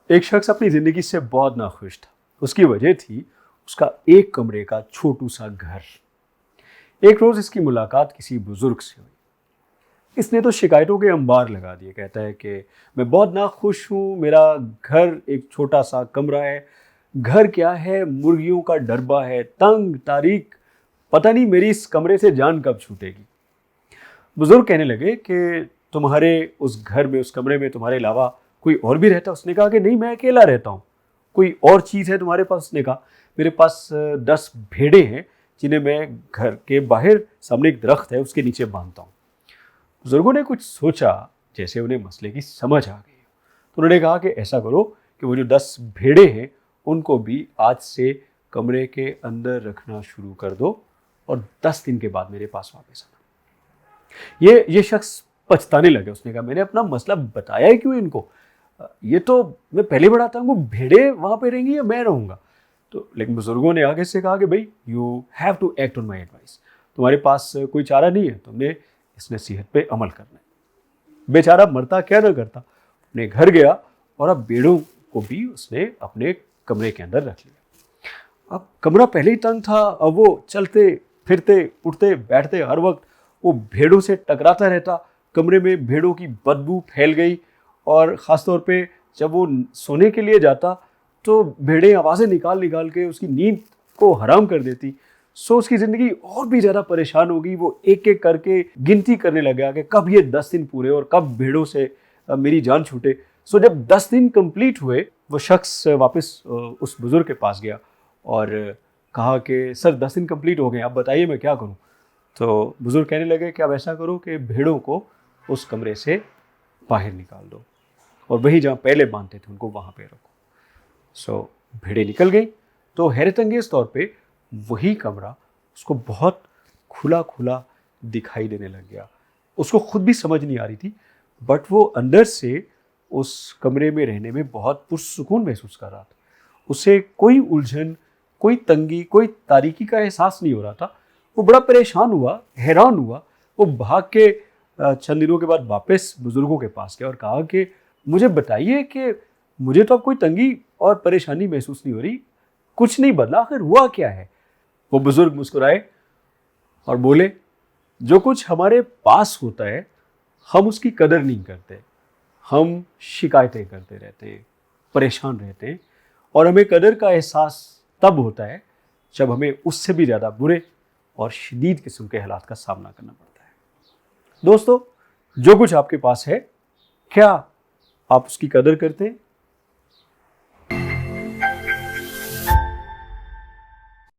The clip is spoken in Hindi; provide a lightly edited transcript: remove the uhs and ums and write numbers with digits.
एक शख्स अपनी ज़िंदगी से बहुत नाखुश था। उसकी वजह थी उसका एक कमरे का छोटू सा घर। एक रोज़ इसकी मुलाकात किसी बुजुर्ग से हुई। इसने तो शिकायतों के अंबार लगा दिए। कहता है कि मैं बहुत नाखुश हूँ, मेरा घर एक छोटा सा कमरा है, घर क्या है, मुर्गियों का डरबा है, तंग तारीख, पता नहीं मेरी इस कमरे से जान कब छूटेगी। बुजुर्ग कहने लगे कि तुम्हारे उस घर में, उस कमरे में तुम्हारे अलावा कोई और भी रहता? उसने कहा कि नहीं, मैं अकेला रहता हूँ। कोई और चीज़ है तुम्हारे पास? उसने कहा मेरे पास 10 भेड़े हैं जिन्हें मैं घर के बाहर, सामने एक दरख्त है उसके नीचे बांधता हूँ। बुजुर्गों ने कुछ सोचा, जैसे उन्हें मसले की समझ आ गई। तो उन्होंने कहा कि ऐसा करो कि वो जो 10 भेड़े हैं उनको भी आज से कमरे के अंदर रखना शुरू कर दो और 10 दिन के बाद मेरे पास वापस आना। ये शख्स पछताने लगे। उसने कहा मैंने अपना मसला बताया ही क्यों इनको, ये तो मैं पहले बढ़ाता हूँ, भेड़े वहाँ पे रहेंगी या मैं रहूँगा। तो लेकिन बुजुर्गों ने आगे से कहा कि भाई you have to act on my advice, तुम्हारे पास कोई चारा नहीं है, तुमने इस नसीहत पे अमल करना है। बेचारा मरता क्या ना करता, अपने घर गया और अब भेड़ों को भी उसने अपने कमरे के अंदर रख लिया। अब कमरा पहले ही तंग था, अब वो चलते फिरते उठते बैठते हर वक्त वो भेड़ों से टकराता रहता। कमरे में भेड़ों की बदबू फैल गई और ख़ासतौर पे जब वो सोने के लिए जाता तो भेड़ें आवाज़ें निकाल निकाल के उसकी नींद को हराम कर देती। सो उसकी ज़िंदगी और भी ज़्यादा परेशान हो गई। वो एक एक करके गिनती करने लगा कि कब ये 10 दिन पूरे और कब भेड़ों से मेरी जान छूटे। सो जब 10 दिन कंप्लीट हुए, वो शख्स वापस उस बुज़ुर्ग के पास गया और कहा कि सर 10 दिन कंप्लीट हो गए, आप बताइए मैं क्या करूं। तो बुजुर्ग कहने लगे कि आप ऐसा करो कि भेड़ों को उस कमरे से बाहर निकाल दो और वही जहाँ पहले बांधते थे उनको वहाँ पे रखो। सो भेड़ें निकल गई तो हैरत अंगेज तौर पे वही कमरा उसको बहुत खुला खुला दिखाई देने लग गया। उसको खुद भी समझ नहीं आ रही थी, बट वो अंदर से उस कमरे में रहने में बहुत पुरसुकून महसूस कर रहा था। उसे कोई उलझन, कोई तंगी, कोई तारीकी का एहसास नहीं हो रहा था। वो बड़ा परेशान हुआ, हैरान हुआ। वो भाग के चंद दिनों के बाद वापस बुजुर्गों के पास गया और कहा कि मुझे बताइए कि मुझे तो अब कोई तंगी और परेशानी महसूस नहीं हो रही, कुछ नहीं बदला, आखिर हुआ क्या है। वो बुजुर्ग मुस्कुराए और बोले जो कुछ हमारे पास होता है हम उसकी कदर नहीं करते, हम शिकायतें करते रहते हैं, परेशान रहते हैं और हमें कदर का एहसास तब होता है जब हमें उससे भी ज़्यादा बुरे और शदीद किस्म के हालात का सामना करना पड़ता है। दोस्तों, जो कुछ आपके पास है, क्या आप उसकी कदर करते हैं?